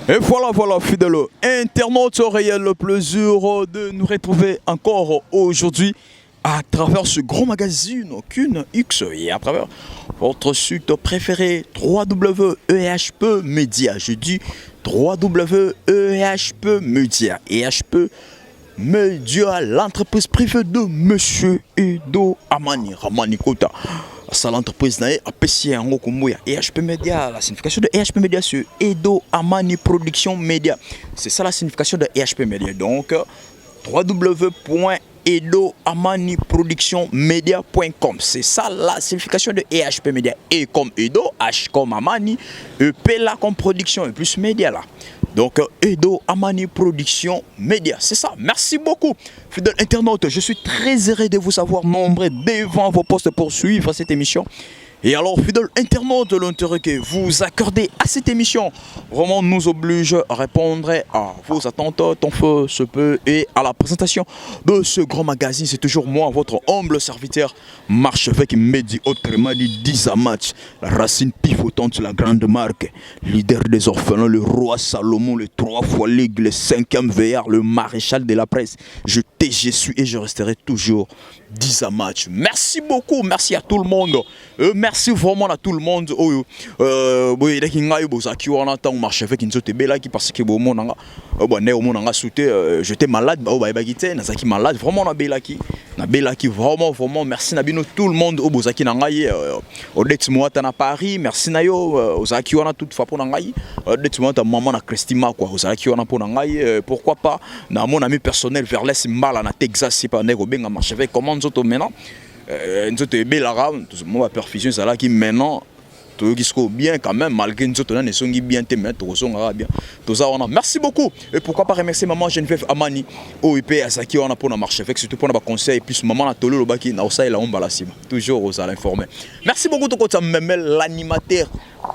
Et voilà, fidèle internaute, réel le plaisir de nous retrouver encore aujourd'hui à travers ce grand magazine qu'une X et à travers votre site préféré www.ehp Media. Je dis www.ehp Media. EHP Media, l'entreprise privée de Monsieur Edo Amani Ramani Kota. C'est l'entreprise APC en EHP Media. La signification de EHP Media, c'est Edo Amani Production Media. C'est ça la signification de EHP Media. Donc, www.edoamaniproductionmedia.com. C'est ça la signification de EHP Media. E comme Edo, H comme Amani, EP là comme production et plus Media là. Donc, Edo Amani Production Média, c'est ça. Merci beaucoup, fidèles internautes. Je suis très heureux de vous avoir nombreux devant vos postes pour suivre cette émission. Et alors, fidèles internautes, l'intérêt que vous accordez à cette émission vraiment nous oblige à répondre à vos attentes, tant feu se peut, et à la présentation de ce grand magazine. C'est toujours moi, votre humble serviteur, Marchevêque Mehdi, autrement dit Dizamatch, la racine pivotante, la grande marque, leader des orphelins, le roi Salomon, le 3 fois ligue, le 5e veillard, le maréchal de la presse. Je suis et je resterai toujours Dizamatch. Merci beaucoup, merci à tout le monde. Merci vraiment à tout le monde. J'étais malade, j'étais malade, vraiment vraiment merci Nabino tout le monde au Bozaki Nangaye au Detsmoa à Paris, merci Nayo Ozaki wana toute fois pour Nangaye Detsmoa ta maman na Christima quoi Ozaki wana pour Nangaye pourquoi pas na mon ami personnel vers l'est Mbala na Texas c'est pas nego benga marché avec comment nous autres maintenant nous autres belara moi perfusion ça là qui maintenant tout qui se bien quand même malgré nous autres on est bien mais tout ça bien tout ça on a merci beaucoup et pourquoi pas remercier maman Geneviève Amani OIP Asaki on a pour marché avec surtout pour nos conseils et puis maman na tolo lobaki na osa la on balasima toujours aux informer merci beaucoup tout ça même l'animateur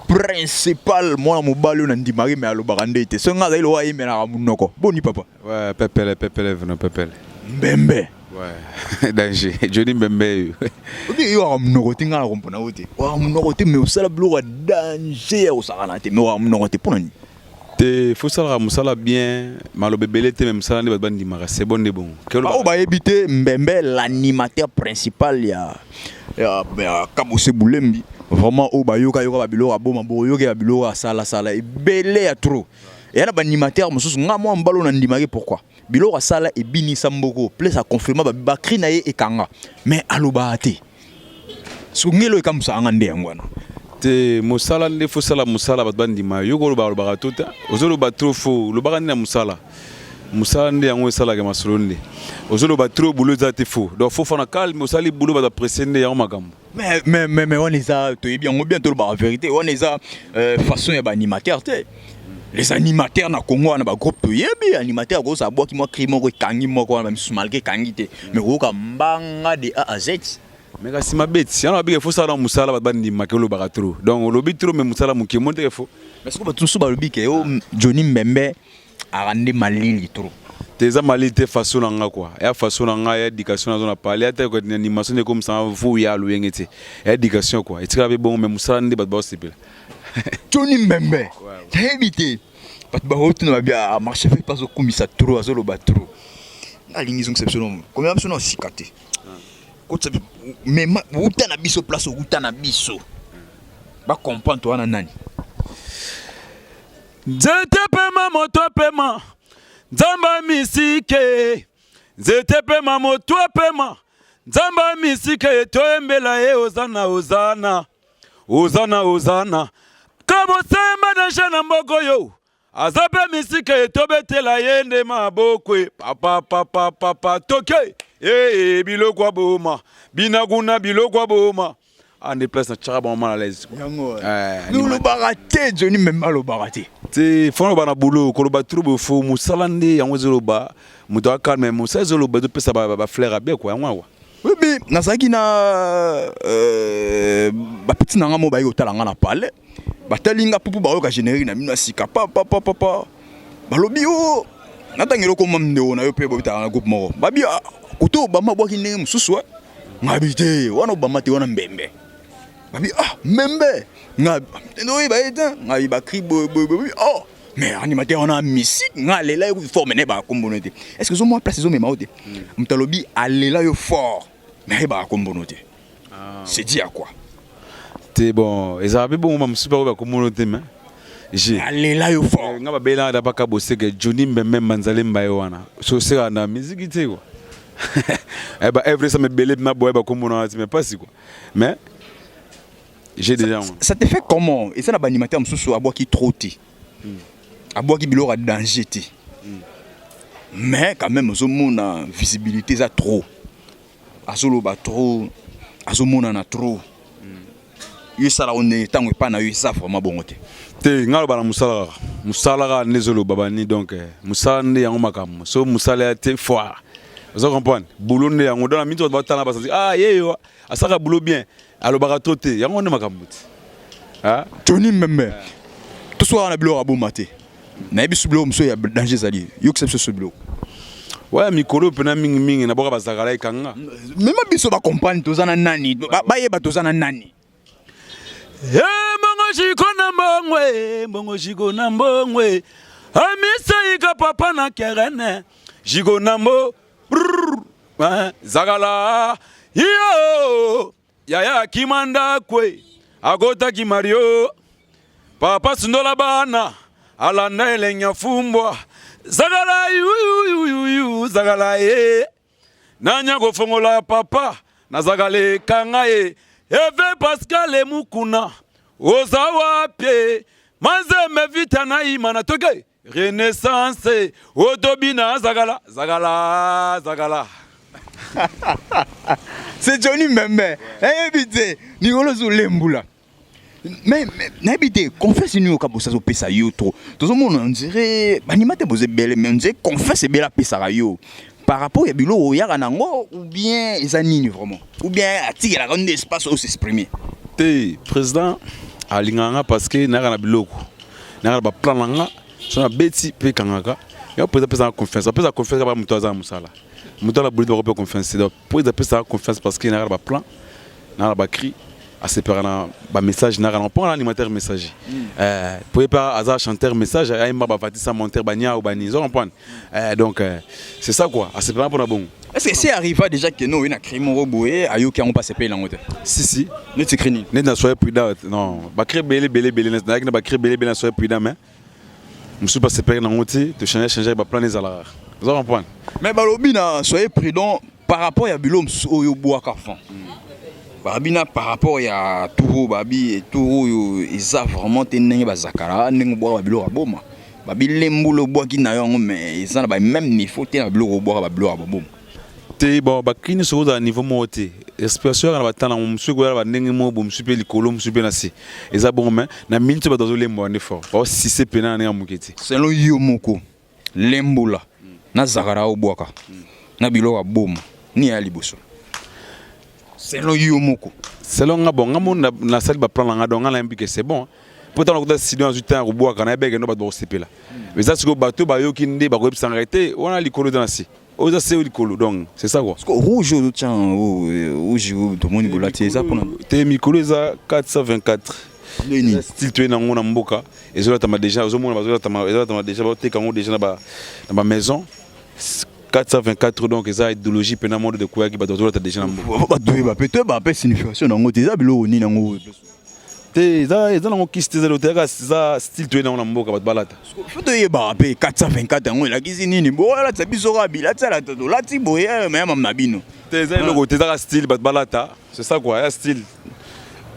principal moi mon balo na ndimari mais alo barande était so nga zailo wa yime na munoko boni papa ouais pepele veno pepele mbembe ouais danger Johnny Mbembe obi yo amunoko tinga na kompona ote wa amunoko te mais osala blo danger osala te mais wa amunoko te pona ni te faut ça musala bien malo bebele te même ça ne ba ndimara c'est bon de bon o ba éviter Mbembe l'animateur principal ya Kabose Boulembi vraiment o ba yoka ba bilo aboma bo yoka bilo sala ebele ya trop et là ba animateur mususu nga mo mbalo na ndimari pourquoi bilo sala e bini samboko place a confirmer ba krina ye ekanga mais aloba te so ngelo e kamsa ngande ngwana te musala nde faut sala musala ba ndima yoko ba tota ozolo ba trop fo lo ba na musala nde yango sala ke masolonde ozolo ba trop boulot za te fo donc faut fana calme osali boulot ba presser nde yango makambo mais on est ça to bien tout ba vérité on est ça façon ya ba animateur te les animateurs na Congo na ba groupe yebi animateur go sa bois qui moi crime ko kangi moko na malgré kangi te mais ko ka mbanga de A à Z mais kasi mabeti yana ba faut ça dans musala ba ndima ke lo ba trop donc lobi trop mais musala muke monte fo mais ce que ba tout so ba lobi ke o Johnny Mbembe a rendre malili trop tes amalité façon nga quoi ya façon nga ya éducation na parler ata ko animation comme ça vous ya lo yengete éducation quoi et tu avais bon mais musala ndi ba sepela Johnny Mbembe t'as évité parce que bah tu n'as bien marché fait pas au commissariat trop à zolo batro la ligne exceptionnelle combien de aussi caté mais où t'as na biso place où t'as na biso ba comprendre toi na nani Zete pema moto pema Nzamba misike Zete pema moto pema Nzamba misike toembela ye ozana Kabo semba na jana mboko yo Azape misike tobetela yende mabokwe papa toke biloko boma binaguna biloko boma en déplace na tchara bon mal à l'aise nous le baraté Johnny même le baraté te fona bana boulot ko lo ba trouble fo musalande yango zoloba muto akalme musa zoloba de pesa ba fleur bien quoi yango oui mais nazaki na ba petit nanga mo ba yo talanga na parler ba talinga pupu ba yo ka générique na mino sika papa ba lobi o natangelo ko mamde ona yo pe ba bitanga groupe moko ba bia koto ba mabwa ki ndenge mususu ngabite wana ba mate wana Mbembe ah membe nga oui ba eta nga ba cri oh mais animateur on a musique nga lela yo forme ne ba communauté est-ce que zo moi place zo mema ote mtalobi alela yo fort mais ba communauté c'est dit à quoi t'es bon et ça bon ma super ba communauté mais j'ai alela yo fort nga ba bela da baka bosé que Johnny Mbembe Manzale Mbaye wana so c'est na musique té quoi eh bah every ça me belé na boy ba communauté mais pas si quoi mais j'ai déjà ça te fait comment et ça na ba animateur msusu aboa qui trotté aboa qui bilora danger té mais quand même zo mona visibilité ça trop azolo ba trop azomona na trop yo sala on est tango pa na yo ça vraiment bon té te ngalo bana musala nezolo babani donc musala ne yango makam so musala te foi vous comprenez boulot ne yango dans la minute va tana ba ah yeyo asaka boulot bien alo barato te yango ne makam ah Johnny Mbembe to so na bilo abo maté na bisu bilo mso ya danger zali yo kse so bilo ouais mikolo pena mingi na boka bazakala ikanga même biso ba comprendre tozana nani ba yeba tozana nani Mbongo jiko na mbongwe amisa ika papa na kerene jiko na mbo zagala yo yaya kimanda kwe agota kimario papa sundola bana alanda elenya fumbwa zagala yu zagala nanya go fongola papa na zagale kangaye Eve Pascal Mukuna Ozawa pie Manzeme vita na imana toke Renaissance Odobina Zagala c'est Johnny Mbembe ebite ni golo zo lembula mais n'habite confesse nous kabosa zo pesa yo trop tout monde on dirait animate boze belle mais on dirait confesse bela pesa yo par rapport à bilo ya kanango ou bien ezanini vraiment ou bien atiki la grande espace où s'exprimer te président alinganga parce que na kana biloko na ba plan nga so na beti pe kangaka ya président pesa confiance ba mutoza musala mutola buli ba confiance donc président pesa confiance parce que na ba plan na ba cri à séparer ba message na kana pour l'animateur messager pour pas hasard chanteur message ay mba ba fatisa monteur bania ou bani zo comprendre donc c'est ça quoi à séparer pour na bon est-ce que c'est arrivé déjà que nous on a créé mon robot et ayo qui on passe payer la moto si ne te craignez ne na soyez prudent non ba créer belé na ba créer belé na soyez prudent mais monsieur pas séparer na moto te changer ba plan les alarmes zo comprendre mais balobi na soyez prudent par rapport à bilom oyo bois carfan babina par rapport à Touro babi et Touro ils a vraiment tenenge bazakara ndenge bois babilo aboma babi lembulo bois ki na yo mais ils en ba même niveau te na bilo bois babilo aboma te bon ba kini so za niveau moté expression na batana monsieur go ba ndenge mo bo monsieur pe likolo monsieur pe na si ils a bon mais na minute ba dozo lembo en effort ba si c'est pena na muketi selon yo moko lembula na zakara obwaka na bilo aboma ni ya liboso selon yo moko selon nga bon nga na sali ba plan nga donc nga la que c'est bon pourtant on a décidé en temps au bois kana bege no ba do sepe là mais ça c'est que bateau ba yo kinde ba ko s'arrêter on a likolo dans si oza c'est likolo donc c'est ça quoi parce que rouge tiens rouge tout le monde bolati ça pour te mikolo za 424 style tu na ngona mboka et zo tama déjà zo mona ba zo tama déjà ba te kango déjà na ba maison 424 donc ça idéologie pena monde de quoi qui ba dozo déjà na mboka ba doye ba peut ba pe signification nango déjà bilo ni nango te za nango kiste za loteka za style tu na mboka ba balata faut doye ba pe 424 yango la kizi nini bo la tsabiso ka bila tsala to la ti boye mais mama bino te za logo te za style ba balata c'est ça quoi un style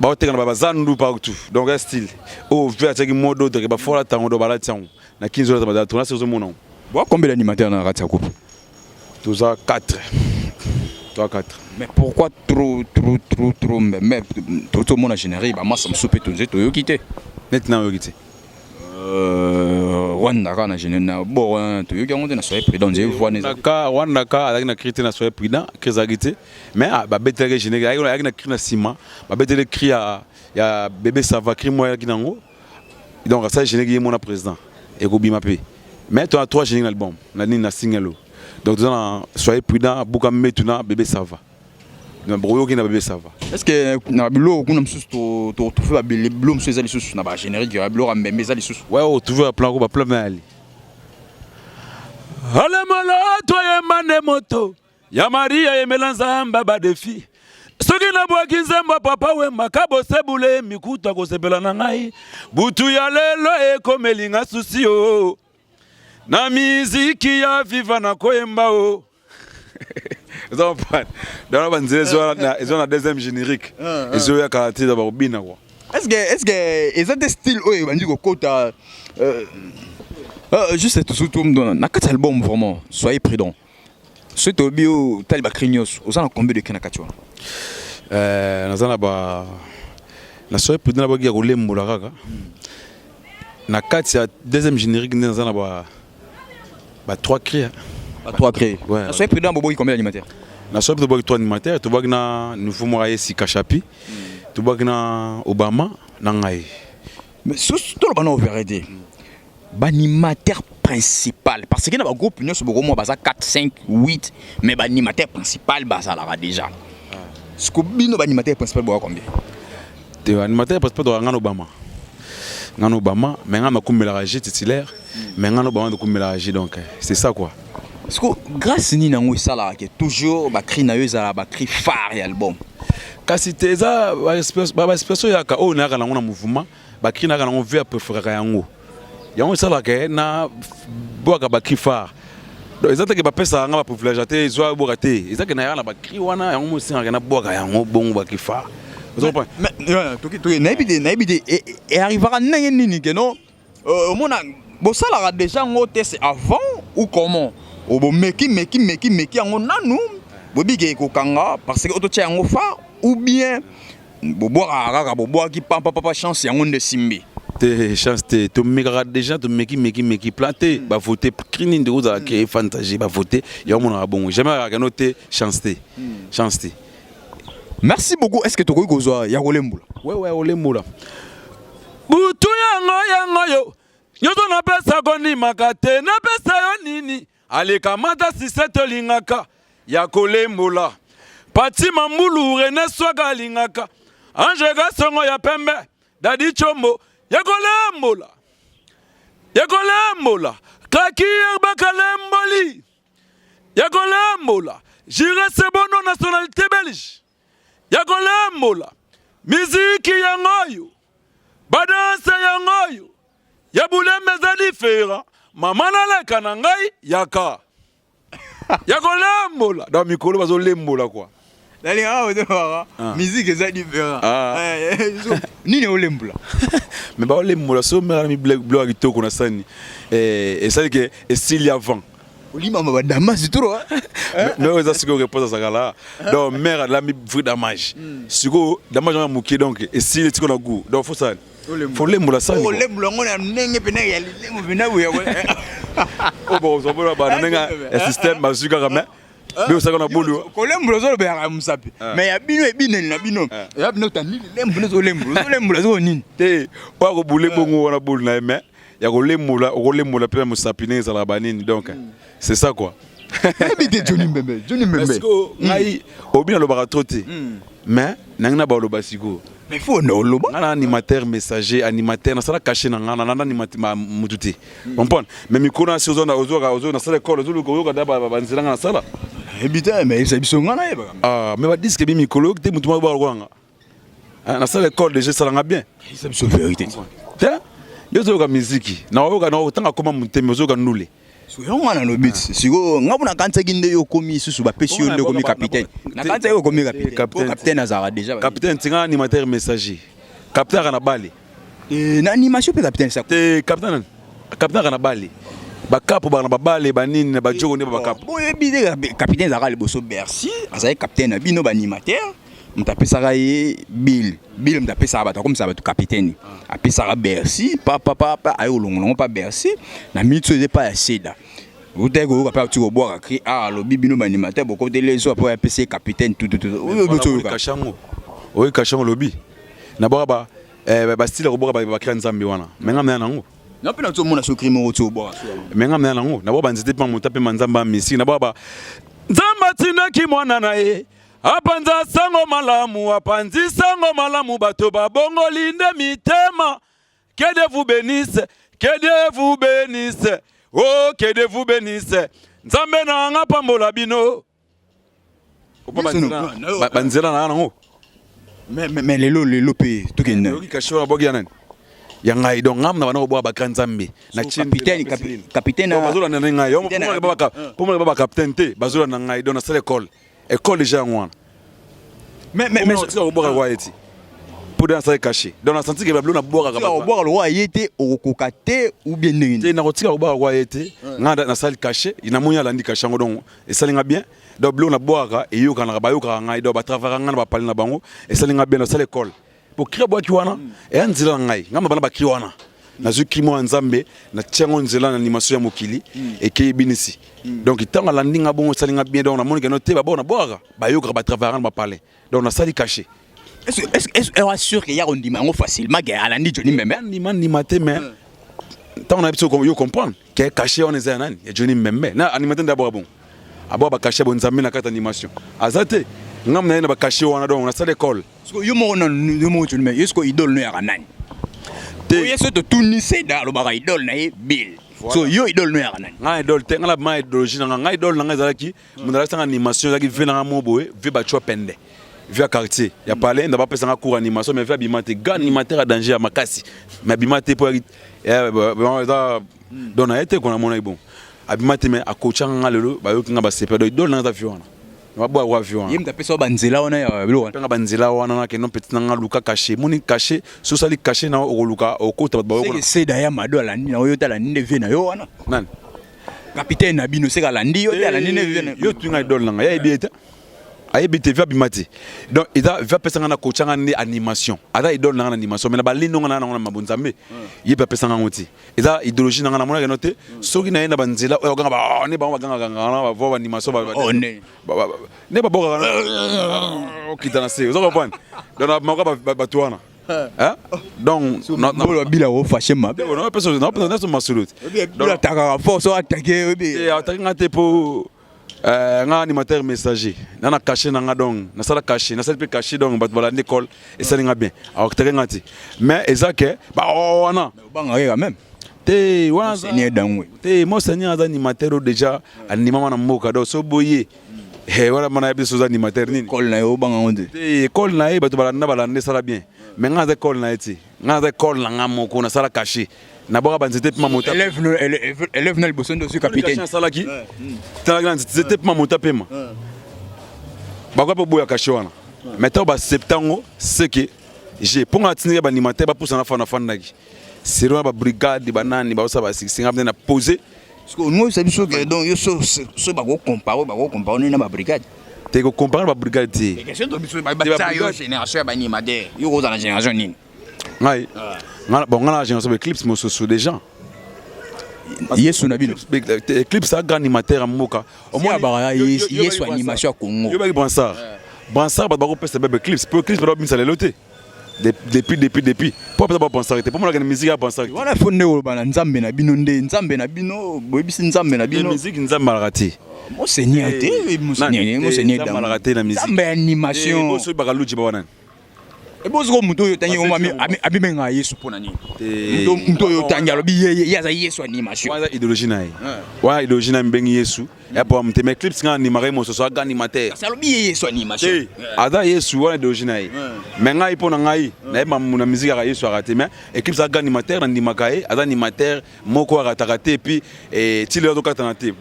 ba oteka na ba zandu partout donc un style au vert qui modo de ba fola tango do balata yango na 15 heures ba tourner sur ce monde bon combien d'animateurs na ratia coupe tous à 4 mais pourquoi trop mais tout le monde a généré bah moi ça me soupe tout to quitté maintenant yo quitté Rwanda kana général bon to yo qui na soyez prudent je vois Rwanda ka avec na crité na soyez prudent quitté mais ba betere général avec na cri na ciment ba betere cri ya bébé ça va cri moi qui nango donc ça général mon président et ko bima pe mais toi 3 général album na ni na single donc soyez prudent, Boukam maintenant bébé ça va. na broyo qui na bébé ça va. Est-ce que na bilo kuna msusu to trouver ba bilo msusu ezali susu na ba générique ya bilo mbembe ezali susu. Ouais, on trouver plan ko ba plan mais ale mala to yemane moto ya Maria yemelanza ba defi soki na bwaki nzembo papa we makabo sebule mikuta ko sepela na ngai butu ya lelo ekomelinga susi o na miziki ya viva na koyemba o. Dans la bande ils ont la deuxième générique ils ont ya karaté d'abord bina quoi. Est-ce que ils ont des styles oyo bandi ko kota juste tout surtout na kati album vraiment soyez prudents. Ce tobio taliba crignos aux en combien de kenakati wana nazana ba na soyez prudents ba ki ya kolembola kaka na kati ya deuxième générique nazana ba 3 cris. Ba 3 cris. Ouais. Soyez prudents bobo combien d'animateurs. Na soyez prudents 3 animateurs to bagna nouveau moyen si Kachapi to bagna Obama na ngai. Mais surtout le bana vérité. L'animateur principal parce qu'il y a un groupe nous sur moi 4 5 8 mais l'animateur principal ça là déjà. Ce que bino l'animateur principal boit combien? L'animateur principal doit ngana Obama. Ngana Obama mais ngana kumbela raji titulaire mais ngana Obama de kumbela raji donc c'est ça quoi. Parce que grâce ni nango ça là que toujours ba cri na yo ça ba cri phare album. Kasi teza ba expression ya ka o na kana ngona mouvement ba cri na kana on veut préférer yango. Yango ça là que na boaka ba cri phare. Donc ezata ke ba pesa nga ba privilège te zo boka te. Ezaka na ya na ba cri wana yango mo singa na boaka yango bon ba cri phare. Vous comprenez? Mais toki naibide et arrivera nani nini que non mona bo ça là déjà ngote c'est avant ou comment? Obo meki yango nanu bobi ke kokanga parce que oto tia yango fa ou bien boboa ki papa chance yango nde simbi te chance te to meka déjà to meki planté ba voter crinin de oza ke fantasy ba voter ya mona bon jamais ka noter chance te. Merci beaucoup. Est-ce que tu koyi kozwa ya kolembula? Ouais olembula butu yango yo nyoto na pesa koni makate na pesa yo nini ale kamata si seto lingaka ya kolembola pati mambulu rene swaga lingaka anje ga songo ya pembe dadi chombo ya kolembola kaki yerba kalemboli ya kolembola jire sebono nationalité belge ya kolembola miziki ya ngoyo badanse ya ngoyo ya bulembe za difera mama naleka na ngai yaka ya kolembola dans mikolo bazo lembola quoi dali de musique za différent nini olembola mais ba olembola so mera mi bloc kitoko na sani et ça que style avant olima ba damas trop mais on a ce que réponse à ça là donc mère la mi vrai damage siko damage na muki donc et style tiko na goût donc faut ça faut lembola ça olembola ngona nenge pena ya lembo pena buya oh bon ça va ba nenga système bazuka kama mais ça qu'on a boulou kolembola zo be ya musapi mais ya bino ebineni na bino ya bino tandili lembola zo lembola zo nini te pa ko boule bongo wana boule na mais ya kolembola pe musapi ne za la banini donc c'est ça quoi. Habite Johnny Mbembe. Parce que ngai obina lo baka troté. Mais nangina ba lo basiko. Mais faut no lo ba. Ngana animateur messager animateur na sala caché na ngana na animateur mututé. Comprendre? Mais mikona si ozona na sala école ozulu ko yoka da ba nzela ngana sala. Habite mais ça biso ngana yeba. Ah mais ba disque bi mikolo te mutu ma ba rwanga. Na sala école déjà sala nga bien. Ça biso vérité. Tiens, yo zo ka musique. Na yoka na otanga koma muteme zo ka nule. Soyons le but. Si vous n'avez pas de commis sous la pression de commis capitaine. Capitaine Azara déjà. Capitaine, c'est un animateur messager. Capitaine Ranabali. L'animation peut capitaine ça. Capitaine Ranabali. Bakapo Banabali, Banine, Bajo, Nebakap. Bon, capitaine Azara le bosso Bercy. Azara capitaine Bino animateur. On t'appelle ça Bill. Bill on t'appelle ça comme ça capitaine. Appelle ça Bercy. Papa ayo longo pas Bercy. Na minute c'est pas assez là. Vous t'es go pas tu boire cri le bibino animateur beaucoup de les autres pour appeler capitaine tout. Oui Kachango. Oui Kachango lobby. Na boba ba style ko boba ba kran zambi wana. Menga mena nango. Na pena tout monde so crime au boba. Menga mena nango. Na boba nzete pa montape manzamba misi na boba. Nzamba tina ki mwana na ye. apanza sango malamu apanzi sango malamu bato babongo linde mitema. Que Dieu vous bénisse, que Dieu vous bénisse, oh que Dieu vous bénisse. Nzambe na nga pambola bino. Banzela na nango. Mais les pays tout qui Yoki kashora bogi yanan. Yanga idon ngam na bana bo bakanzambe. Na capitaine bazula na nga yo pour moi baba capitaine te bazula na nga idon na sale école déjà ngwana. Mais c'est au bois roi eti. Pour dans ça caché. Dans la senti que bablo na bois ka au bois roi yete au kokate ou bien ndenge. Na kotika au bois roi eti. Ngada na salle caché, ina munya la ndika chango donc et salinga bien. Donc blo na bois ka e yo kana ba yo ka nga ido ba travailler ngana ba pali na bango et salinga bien na salle école. Pour créer bois kiwana et anzila ngai. Ngamba bana ba kiwana. Na zukimo nzambe na tiango nzela na animation ya mokili et ke binisi. Donc itanga la ndinga bongo salinga bien donc na moni que noté ba bona bois ba yo ka ba travailler ngana ba parler. Donc na salle caché. Est-ce est sûr qu'il y a un dimanche facilement que à la nuit Johnny Membe ni matin mais tant on a besoin de comprendre que caché on est un Johnny Membe na animateur d'abord bon abo ba caché bon nzambe na kata animation azate ngam na ba caché wana donc na salle école parce que yo mo Johnny Membe est-ce que idole no ya kanani te yeso to tunise da lo ba idole na bill so yo idole no ya kanani nga idole te ngala ma idologie nga idole nga zalaki munala sanga animation zaki vena nga moboe ve ba chwa pende via quartier ya parler n'a pas pensé à cours animation mais via bimate gars animateur à danger à makasi mais bimate pour donc a été qu'on a mon bon abimate mais à coachant lelo ba yo kinga ba sepa do idole na za viona ba bo wa viona yim tape so banzela wana ya bilo wana banzela wana na ke non petit na luka caché moni caché so sali caché na o luka o kota ba yo c'est d'ailleurs mado la ni na yo ta la ni de na yo wana nan capitaine Nabino c'est la ndi yo ta la ni ne yo tu nga idole na ya ebieta ayebite via bimati donc ida via pesanga na coachanga ni animation ada idole na animation mais na balindo na mabonzambe yeba pesanga ngoti ida idéologie na na mona ke noté soki na yenda banzela o ganga ba ne ba ganga na ba animation ba ne ba boka o kitana se zo comprendre donc na maka ba tuana hein donc no bila o fâché ma non personne na so masulute donc ta force attaquer et attaquer ngate pour nga animateur messager nana caché na nga donc na sala caché na sala pe caché donc bat bala l'école et ça nga bien alors que ngati mais ezake ba wana banga quand même te wana seigneur dangwe te mo seigneur animateur déjà animama na mboka do so boye wala mana yabi so animateur nini école na yo banga onde te école na e bat bala na bala ne sala bien mais nga école na eti nga école na nga moko na sala caché na boka banzete pima mota élève na liboso ndo capitaine salaki tala grand c'était pima mota pema bakwa po boya caché wana maintenant ba septembre c'est que j'ai pour atiner ba animateur ba poussa na fana ki c'est ba brigade banani ba osa ba singa na poser parce que nous c'est biso que donc yo so ba ko comparer na ba brigade te ko comparer ba brigade te question to biso ba yo génération ba animateur yo ko za génération nini ngai bon ngala génération Eclipse mo so des gens yesu na bino Eclipse a grand animateur à Moka au moins ba yesu animation à Congo yo ba Bransard ba ko pesa bebe Eclipse pour Eclipse ba bisa le loté depuis pour pas penser pour moi la musique à penser voilà fondé o bana nzambe na bino nde nzambe na bino boyebisi nzambe na bino musique nzambe raté monseigneur te monseigneur nzambe raté la musique nzambe animation bo so ba luji ba wana e bo zo muto yo tangi ngoma abimenga yesu pona nini muto yo tangi alobi yaza yesu animation wa idéologie na wa idéologie na mbengi yesu ya po mteme Eclipse nga ni marai mo so so ga animateur ça alobi yesu animation ada yesu wa idéologie na mais ngai po na ngai na ba na musique ya yesu raté mais Eclipse ga animateur na ndimakae ada animateur moko raté puis ti le do katana te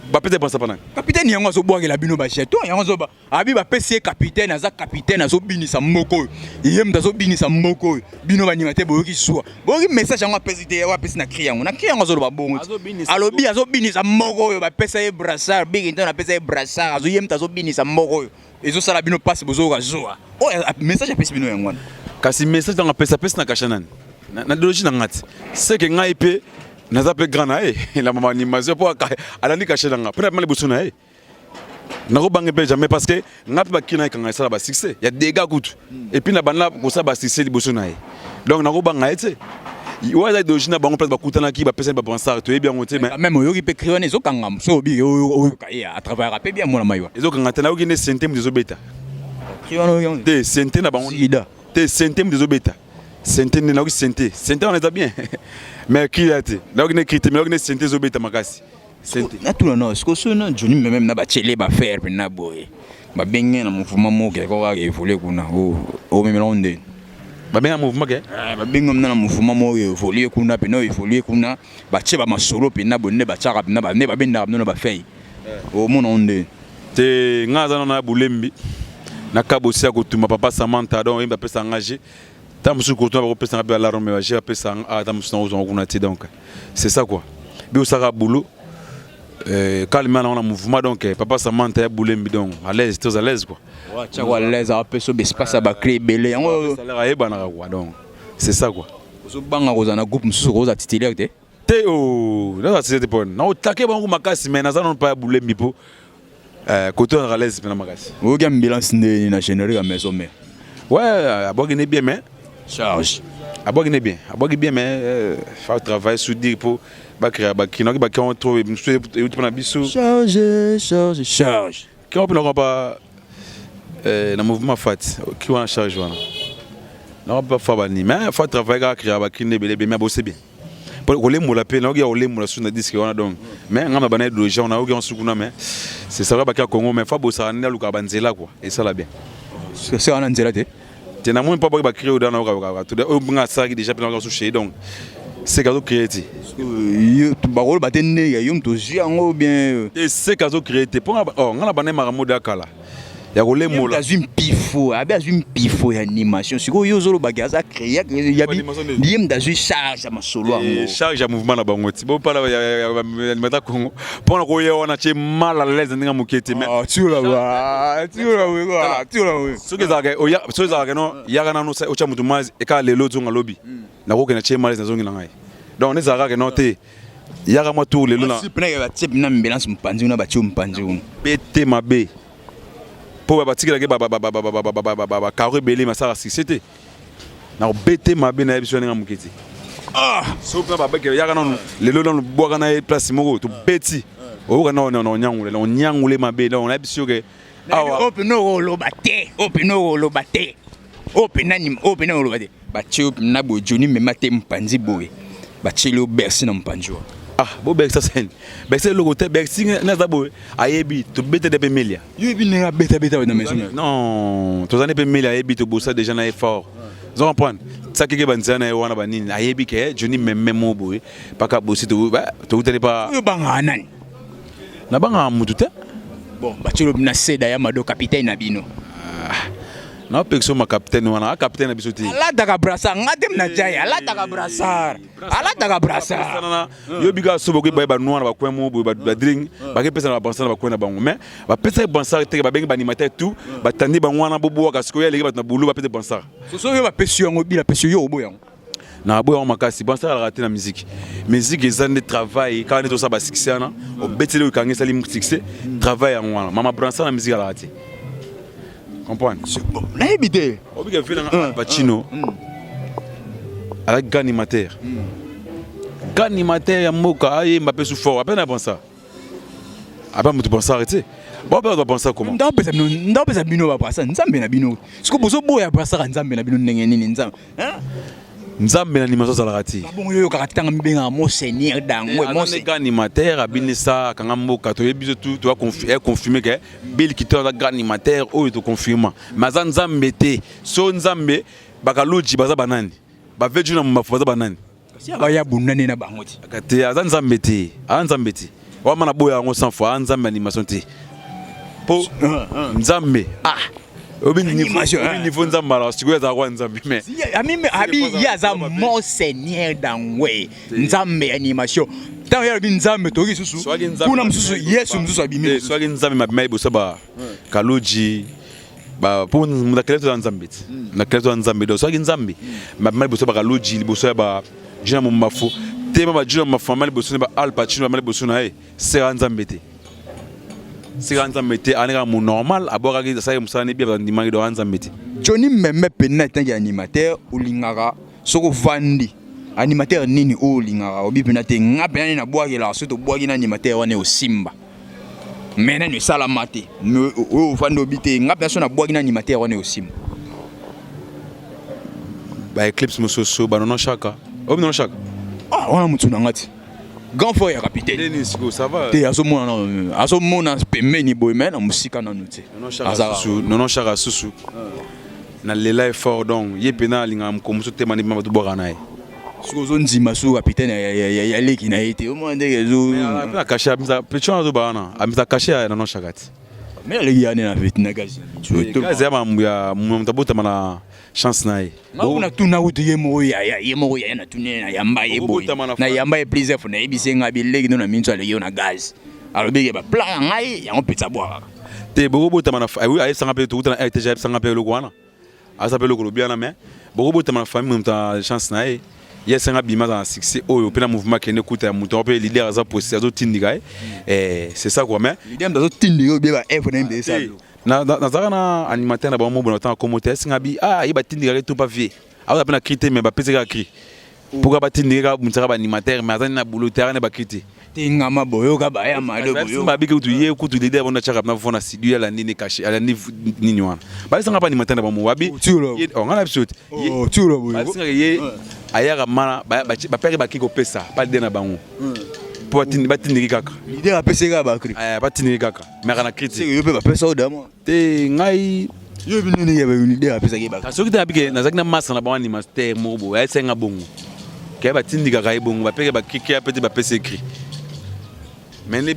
ba peut-être penser pendant capitaine yango zo boakela bino ba cheto yango zo ba abi ba PC capitaine aza capitaine azo binisa moko yem dazo binisa moko bino ba nyimate boyoki soa boyoki message yango apesite wa pesi na cri yango zo ba bongo alobi azo binisa moko yo ba pesa e brassard big interne pesa e brassard azo yem dazo binisa moko yo ezo sala bino passe bozo ka zoa o message apesi bino yango kasi message dans pesa na kashanan na logique na ngati c'est que ngai pe naza pe grand na la maman animation pour alandi caché nga peut-être mal bosuna na ko bange pe jamais parce que ngapi ba kina kanga sala ba succès il y a des gars kutu et puis na banla ko sa ba succès bosuna donc na ko banga ete wa za dojina bango peut-être ba kutana ki ba pesa ba pensar to bien ngote mais même yo ki pe créer ne zo kanga so bi yo ka à travers rapé bien mon mayo ezo kanga tana o ki ne sente mu zo beta Te sente na bango. Te sente me désobéta. Sente na ko sente. Sente on est bien. Mais qui a été? Là on est écrit mais on est sente zobéta makasi. Sente. Na tout non, ce que ce non Johnny même na ba télé ba faire na boy. Ba benga na mouvement mo ke ko ga évoluer kuna o même londe. Ba benga mouvement ke? Ba benga na mouvement mo évoluer kuna pe no évoluer kuna ba tche ba masolo pe na bonne ba tchara na ba ne ba benga na ba fay. O mon onde. Te ngaza na bulembi. Na kabosia ko tuma papa Samantha donc il va peut s'engager. Tam su ko tuma ko peut s'engager à la Rome va peut s'engager tam su na kuna ti donc. C'est ça quoi. Bi osaka boulot calme na mouvement donc papa Samantha ya bulembi donc à l'aise très à l'aise quoi. Ouais, tu vois à l'aise à peu so espace à ba créer belé. Ça l'air ayeba na quoi donc. C'est ça quoi. Ozo banga ko za na groupe mususu ko za titulaire te. Te oh, là ça c'était bon. Na otake bango makasi mais na za non pas bulembi po. Côté à l'aise pendant makasi. O ga ambulance na générer à maison mais. Ouais, abogué bien mais charge. Abogué bien mais faut travailler sur dire pour ba créer ba qui on trouve monsieur et tu prends biso. Charge. Qui on peut pas na mouvement fat qui on charge voilà. Non pas faire ni mais faut travailler à créer ba qui ne bien bosser bien. Pour les mots la peine, on a les mots la sur disque on a donc mais on a bané de gens on a aucun soukuna mais c'est ça va pas Congo mais faut bosser na luka banzela quoi et ça là bien. C'est on a nzela te. Tu n'as même pas créer dans na tout on a ça qui déjà plein sur chez donc c'est cadeau créatif. Yo ba rôle ba tenné yo to jiango bien et c'est cadeau créatif pour on a bané maramoda kala. Ya rolé mots là. Azum pifo, azum pifo animation. Siko yo zolo bagaza créer ya bi diem dazu charge ma solo ngo. Charge à mouvement na bango ti. Bo pala ya meta Congo. Pour ko yo na che mal à l'aise ndinga mukete mais. Ah tu la ba. Tu la we. So que zaga o ya so zaga no ya kana no o cha mutu mazi e ka lelo zonga lobby. Na ko na che mal na zongi na ngai. Donc ne zaga ke no te. Ya ka mo tour lelo na. Sipna ya ba tip na ambulance mpanzi na ba chi mpanzi uno. Bete mabe. Pour bâtir la carré belé ma ça c'était na bête ma bien na biso nga muketi ah so pa ba ke ya kana le lo no bo kana place moko to beti o kana no nyangule ma be na biso ke awa open no lo bate open no lo bate open no lo bate ba chi na bo Johnny me mate mpanzi boy ba chi lo bersi na mpanzi ah bo bersi sen bersi lo côté bersi na za boy ayebi to bete de pemelia yo bi na beta na maison non to zane pemelia ayebi to bossa déjà na effort vous comprenez ça que banza na wana banini ayebi ke Johnny même mo boy paka bossi to tele pas yo banga nani na banga mutu te bon ba chi lo na seda ya mado capitaine na bino na pexo ma capitaine wana capitaine biso ti ala daga brassard ngatem na jaya ala daga brassard yo biga so boko ba noir ba kwa mo ba drink ba ke pesa na bansa ba kwa na bango mais ba pesa bansa te ba bengi ba animateur tout ba tandi ba wana bobo ka siko ya leki ba na bulu ba pesa bansa so yo ba pesi yango bila pesi yo obo yango na boya makasi bansa la rater na musique ezande travail quand on est ça ba succès na o betele o kangesa li succès travail en wana mama bransa na musique la rater. Comprendre? Bon, là habité. Obi fait dans Pacino. Avec Ganimateur. Ganimateur ya moka ay Mbappé sous fort. Après na pensa. Après mutu pensa arrêter. Bon on doit penser comment? Ndo pesa bino ba pensa nzambe na bino. Siko bozo boya pensa nzambe na bino ndenge nini nzambe. Hein? Nzambe na animation za la rati. Bon yo ka tanga mbenga mo seigneur dangwe mo se Ganimateur abinisa kanga mboka to yebizo tout to confirmer que Bill Kitor da Ganimateur o to confirmer. Maza nzambe te so nzambe bakaluji baza banani. Ba veju na mafuza banani. Si ba ya bunane na bangoti. Akate azanzambe te. Anzambe te. Wa mana boya ngo sans foi nzambe animation te. Po nzambe obi niveau nzambe alors si vous avez nzambe mais abi yaza mo seigneur dangwe nzambe animation tant ya bi nzambe to kisusu kuna msusu yesu msusu abimi swali nzambe mabimai bosaba kaloji ba pour mudakeleto nzambe na keleto nzambe do swali nzambe mabimai bosaba kaloji liboso ba jina mu mafu tema ba jina mu famali boso ba Al Pacino mali boso na c'est nzambe te. Si Nzambe te aneka mon normal aboka ki ça musana bien ba ndimaki do Nzambe te. Johnny meme pena tangi animateur ulingaka soko vandi animateur nini ulingaka obi pena te ngape na bwaki la so to bwaki na animateur wane o Simba. Maintenant ne sala maté. O fando bité nga personne na boagi na animateur on est aussi. Ba Eclipse Mososo ba non chaka. O non chaka. Ah on a mutu na ngati. Grand frère capitaine. Denis ça va. Te aso mona pemeni boy men na musika na nuti. Non chaka susu. Na lela fort donc yepena linga mkomuso te mani mabatu boranae. Sozo nzima so capitaine ya leki na été au moins ndegezo. Na caché amza pecho zo bana amza caché na non chakati. Mais le yana na vite na gazi. Gazi ya mtabota mana chance nae. Na tuna uti yemo ya na tunena yamba yeboy. Na yamba e plaisir fo na ebisenga bileki no na minzo ale yo na gaz. Alors bege ba plan ngai ya on pizza boire. Te bobo tamana oui ay sanga pe tout na ay teja sanga pe lo kwana. Asa pe lo ko bien na mais bobo tamana famille mta chance nae. Yes sanga bima dans succès oyo pe na mouvement qui n'écoute ya muto pe leader za poster azo tindika c'est ça quoi mais leader d'azo tindika bien ba info na mbé ça. Na zaka na animateur na ba mo bona temps commentaire singa bi ah iba tindika tout pas vie. Alors pe na critiquer mais ba pese ka cri. Pourquoi ba tindika mutaka ba animateur mais azana na boulot terrain na ba critiquer. Ngama boyo ka ba ya mado boyo ba biki utu ye kutu leader bona chaka na fona sidu ya la nini caché ala ni nini wana ba sanga ba animateur na ba mo wabi on a episode oh tu lo boyo ba singa ye ayaka mana ba pere ba kiko pesa pas de na bango po batindiki kaka leader apeseka ba cri batindiki kaka mais kana critique yo pe ba pesa odamo te ngai yo binini ya ba leader apeseka ba soki te abike nazaki na masa na ba animateur mobo ya senga bongo ke batindika ka bongo ba pere ba kiki ya pete ba pesa écrit. Merci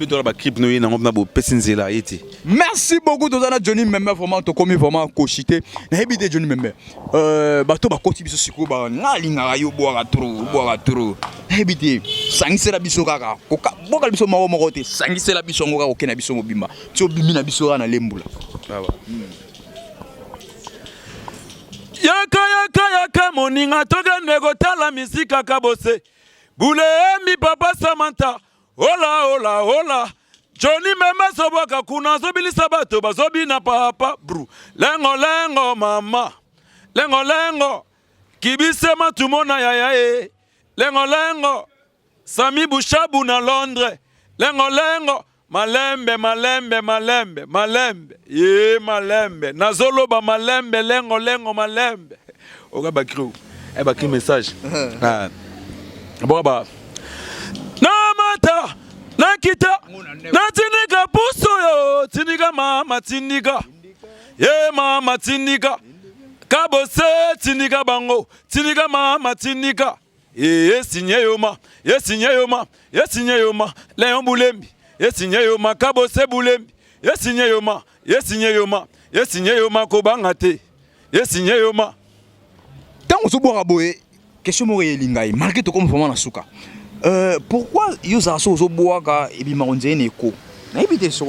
beaucoup Tozana Johnny Membe vraiment to komi vraiment kochité na hebite Johnny Membe bato ba koti biso siko ba ngalinga yo boaka trop hebite sangisela biso kaka koka boka biso mawo mokote sangisela biso ngoka okena biso mobimba tio bimi na biso na lembula baba yaka moninga togende kotala misika kabose bule mi papa Samantha. Hola, Johnny Membe soboka kuna zobilisa bato bazobi na papa bru. Lengo mama. Lengo. Kibisema tumona yayae. Lengo. Sami Bushabu na Londres. Lengo. Malembe. Ye malembe. Nazoloba malembe lengo malembe. Oga bakru. Bakru message. Bon ba. Namata nakita natinika puso yo tinika mama tinika ye mama tinika kabose tinika bango tinika mama tinika yesinye yoma leon bulembi yesinye yoma kabose bulembi yesinye yoma kobanga te yesinye yoma tango so boka boye question mo yelingai malgré to comme vraiment na suka. Pourquoi yo za so boaka e bi maronze ne ko na ibite so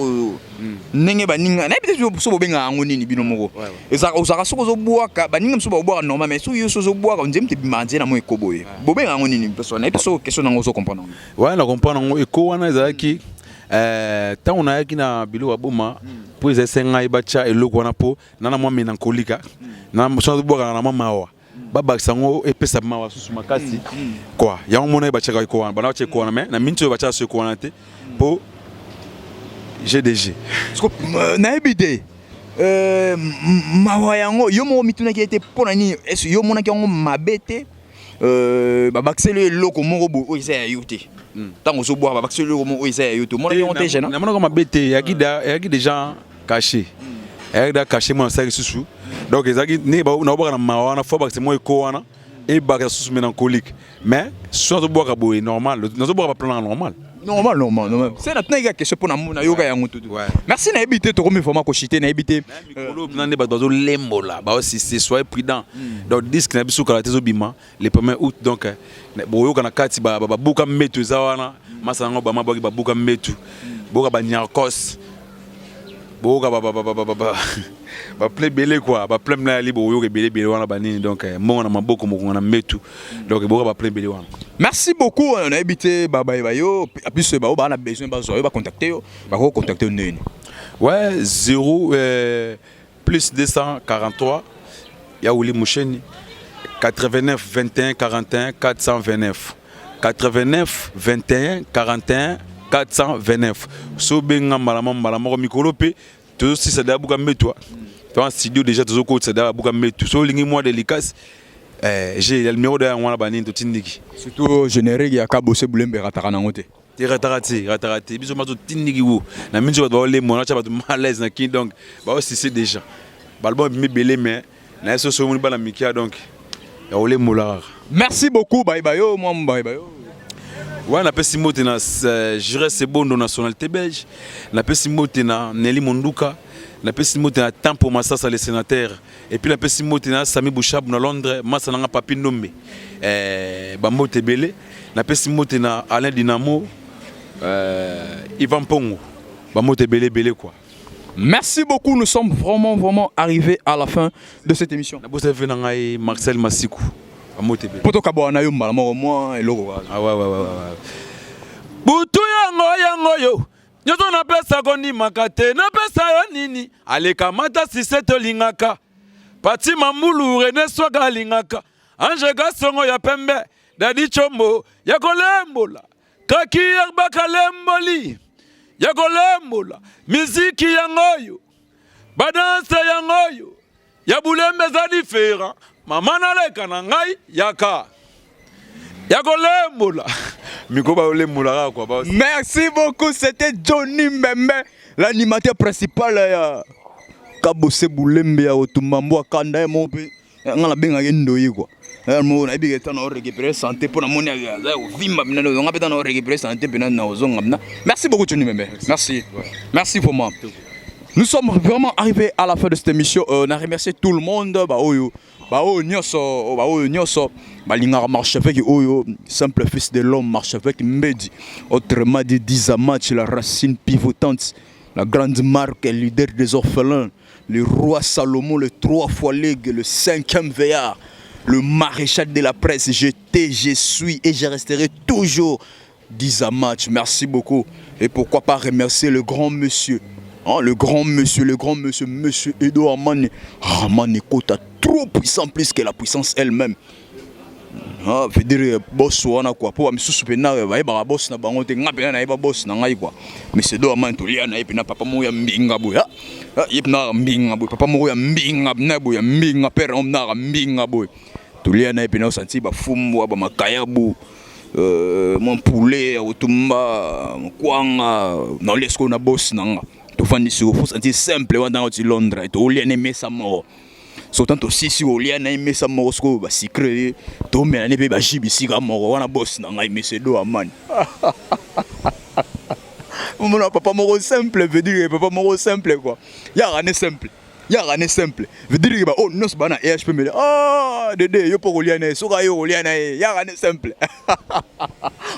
nenge baninga na ibite so bobenga ngoni ni bino moko eza uzaka so boaka baninga so boaka normal mais so yo so boaka nzem te bi manze na mo ekoboye bobenga ngoni ni personne na so question nango so comprendre ouais na comprendre ngo eko wana ezaki tant on a yaki na bilo aboma po esenga ibacha eloko wana po nana mo melancolika na so boaka na mama baba sango epesa mawa susu makasi quoi ya mona ba chaka ko wana bana che ko wana mais na minto ba cha so ko wana te po GDG na ebide mawa yango yo mo mituna ki était pona ni est yo mona ki yango mabete baba kselo eloko moko bo o isa ya yote tango so boire baba kselo eloko moko o isa ya yote mona ki on te gênant na mona ko mabete ya ki des gens cachés et da caché mon sac susu donc ezaki ne ba na boka na mawana fo ba c'est moi ko wana et ba susu mélancolique mais soit boka boy normal nous boka plan normal c'est na tnega question pour na mona yoga ya ngutu merci na ebité to comme format ko chité na ebité ko na ne ba dozo lembola ba aussi c'est soyez prudent donc disque na biso kala tezo bima le 1er août donc bo yoka na kati ba buka metu zawana masango ba maboki ba buka metu boka ba nyarkos boka ba plein belé quoi ba plein na libo yo belé wana banini donc mon na maboko mo na metu donc boka ba plein belé wana. Merci beaucoup on a habité baba yo plus ba on a besoin ba zo ba contacter yo ba ko contacter nene ouais 0 plus 243 ya Wuli Musheni 89 21 41 429 89 21 41 429 so benga malama mikolo pe to si ça dabuka metwa to en studio déjà to ko ça dabuka metu so lingi moi délicace j'ai le numéro de wana banini to tindiki surtout générique ya Kabose Boulembe rataka nango te ratarati biso mato tindiki wo na minzo ba le mona cha ba malaise na kin donc ba aussi c'est déjà balbon mi belé mais na so so moni bana mikia donc ya ole mola. Merci beaucoup bye bye yo moi bye bye yo. Ouais, na pesi mote na jure c'est bon de nationalité belge. Na pesi mote na Nelly Monduka, na pesi mote na Tempo Massassa le sénateur et puis na pesi mote na Sami Bouchab na Londres, Massa na Papi Nombe. Ba mote belé, na pesi mote na Alain Dinamo, Ivan Pongo. Ba mote belé quoi. Merci beaucoup, nous sommes vraiment arrivés à la fin de cette émission. Na bosse fait na ngai Marcel Massikou. Poto kabona yo mbala moko moi eloko. Ah ouais. Butu yango yo. Nyoto na pesa koni makate na pesa yo nini. Aleka mata siseto lingaka. Pati mamulu René Swaga lingaka. Anje gasongo ya pembe. Dadi chombo ya kolembola. Kaki ya bakalemboli. Ya kolembola. Miziki yangoyo. Badanse yangoyo. Ya bulembe za difera. Mama naleka na ngai yaka. Yako lembola. Mikoba lembola quoi ba. Merci beaucoup, c'était Johnny Mbembe, l'animateur principal ya Kabose Boulembe ya Otumambo Kanda mon pe. Ngala benga ndoyi quoi. Mo na bi ketana récupérer santé pour na moni ya vimba bina no ngapeta na récupérer santé bina na ozonga bina. Merci beaucoup Johnny Mbembe. Merci. Merci vraiment. Nous sommes vraiment arrivés à la fin de cette émission. On a remercié tout le monde. Nyoso, Balinga marche avec Oyo, simple fils de l'homme marche avec Medi. Autrement dit, Dizamatch, la racine pivotante, la grande marque, le leader des orphelins, le roi Salomon, le 3 fois ligue, le 5e veillard, le maréchal de la presse. J'étais, je suis et je resterai toujours Dizamatch. Merci beaucoup. Et pourquoi pas remercier le grand monsieur. Le grand monsieur, monsieur Edo Amani. Amani Kota, trop puissant, plus que la puissance elle-même. Veut dire, boss, on a quoi. Pour me soutenir, boss, na bangote, na boss, na quoi. Monsieur Edo Amani, tu lias, na papa moya mbinga boya. Yipna mbinga boy, papa moya mbinga, naboya mbinga, père, on a mbinga boy. Tu lias, na epina, senti, ba fumu, ba makayabu. Mon poulet, autumba, kwanga, na lesko na boss, nanga. C'est simple, on a dit Londres, et au lieu d'aimer sa mort. Sautant aussi si au lieu d'aimer sa mort, si créé, tout le monde a dit mort, on a bossé dans les messieurs d'Oaman. Papa mort simple, veut dire papa mort simple quoi. Y'a rien simple. Veut dire que oh, nous sommes à EHP, mais ah, dédé, yo pour Oliane, soga yo Oliane, y'a rien simple.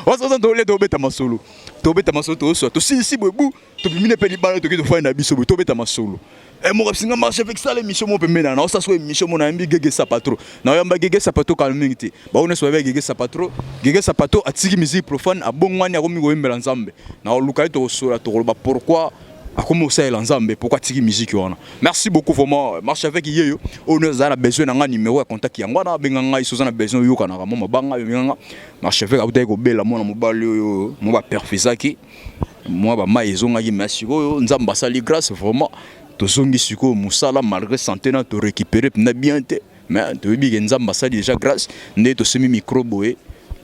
On s'entend dans les tombes à ma solo. Tombé à ma solo, soit si bobou, tu peux miner peli balle, tu peux faire un abisso, tombé à ma solo. Et moi, si on marche avec ça, les missions, mon peu maintenant, ça soit mission, mon ami, gégé sapatro. Non, y'a pas gégé sapato calmité. Bah, on est soit avec gégé sapato à tigi musique profane, à bon one, y'a comme nous voyons ensemble. Non, Lucas, tu as pourquoi? A commencé l'ensemble pourquoi tiki musique wana. Merci beaucoup vraiment marche avec yeyo on a besoin d'un numéro à contact yango na benga iso na besoin yo kana mo mabanga yo marche avec abutay ko bela mona mobali yo mo ba perfisaki moi ba maizo ngaki merci yo nzamba sali grâce vraiment to zongi siko musala malgré santé na to récupérer na bien te mais to bi nzamba sali déjà grâce ndé to semi micro boé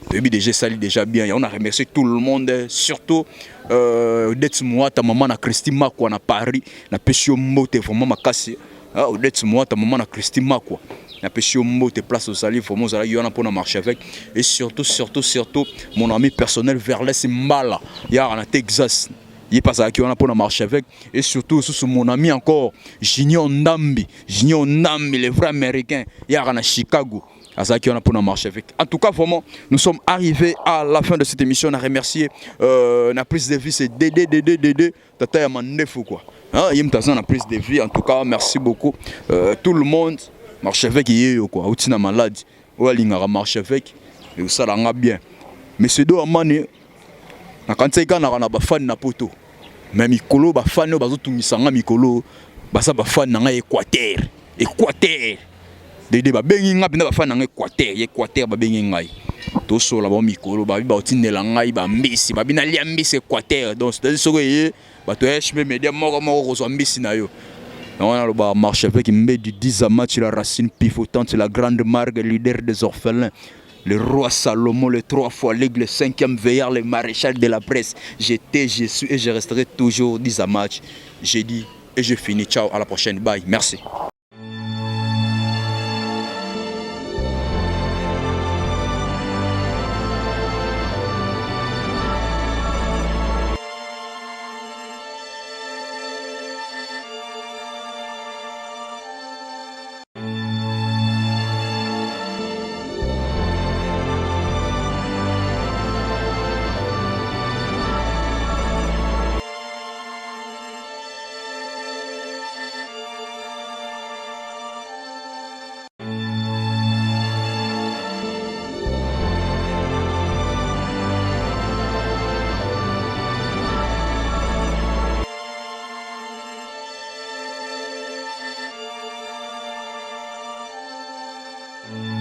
to bi déjà sali déjà bien et on a remercié tout le monde surtout d'être moi ta maman na Christine Makwa na Paris na pesio mote vraiment makasi d'être moi ta maman na Christine Makwa na pesio mote place au sali vraiment ça y en a pour na marcher avec et surtout mon ami personnel Verles Mbala ya na Texas il passe à qui on a pour na marcher avec et surtout sous mon ami encore Junior Ndambi le vrai américain ya na Chicago. En tout cas, vraiment, nous sommes arrivés à la fin de cette émission. On a remercié la prise de vie, c'est Dédé, Tata Yamandefou quoi. Il la prise de vie. En tout cas, merci beaucoup. Tout le monde marche avec quoi. Outina malade, Oualinga marche avec. Et ça l'a bien. Mais c'est deux amani. Quand c'est quand on a ba fan na poto. Mais mikolo ba fan ba zotu misanga mikolo. Ba sa ba fan na Équateur. Dédé ba bengi nga bina ba fan na Équateur ba bengi ngai. tosola ba mikolo ba ba otindela ngai ba mbisi ba bina lia mbisi Équateur donc c'est soko ye ba to HB Media moko kozwa mbisi na yo. On a le marché avec une du 10 à match la racine pivotante, la grande marque, leader des orphelins. Le roi Salomon, le 3 fois l'aigle, le 5e veillard, le maréchal de la presse. J'étais, je suis et je resterai toujours 10 à match. J'ai dit et je finis. Ciao, à la prochaine. Bye. Merci.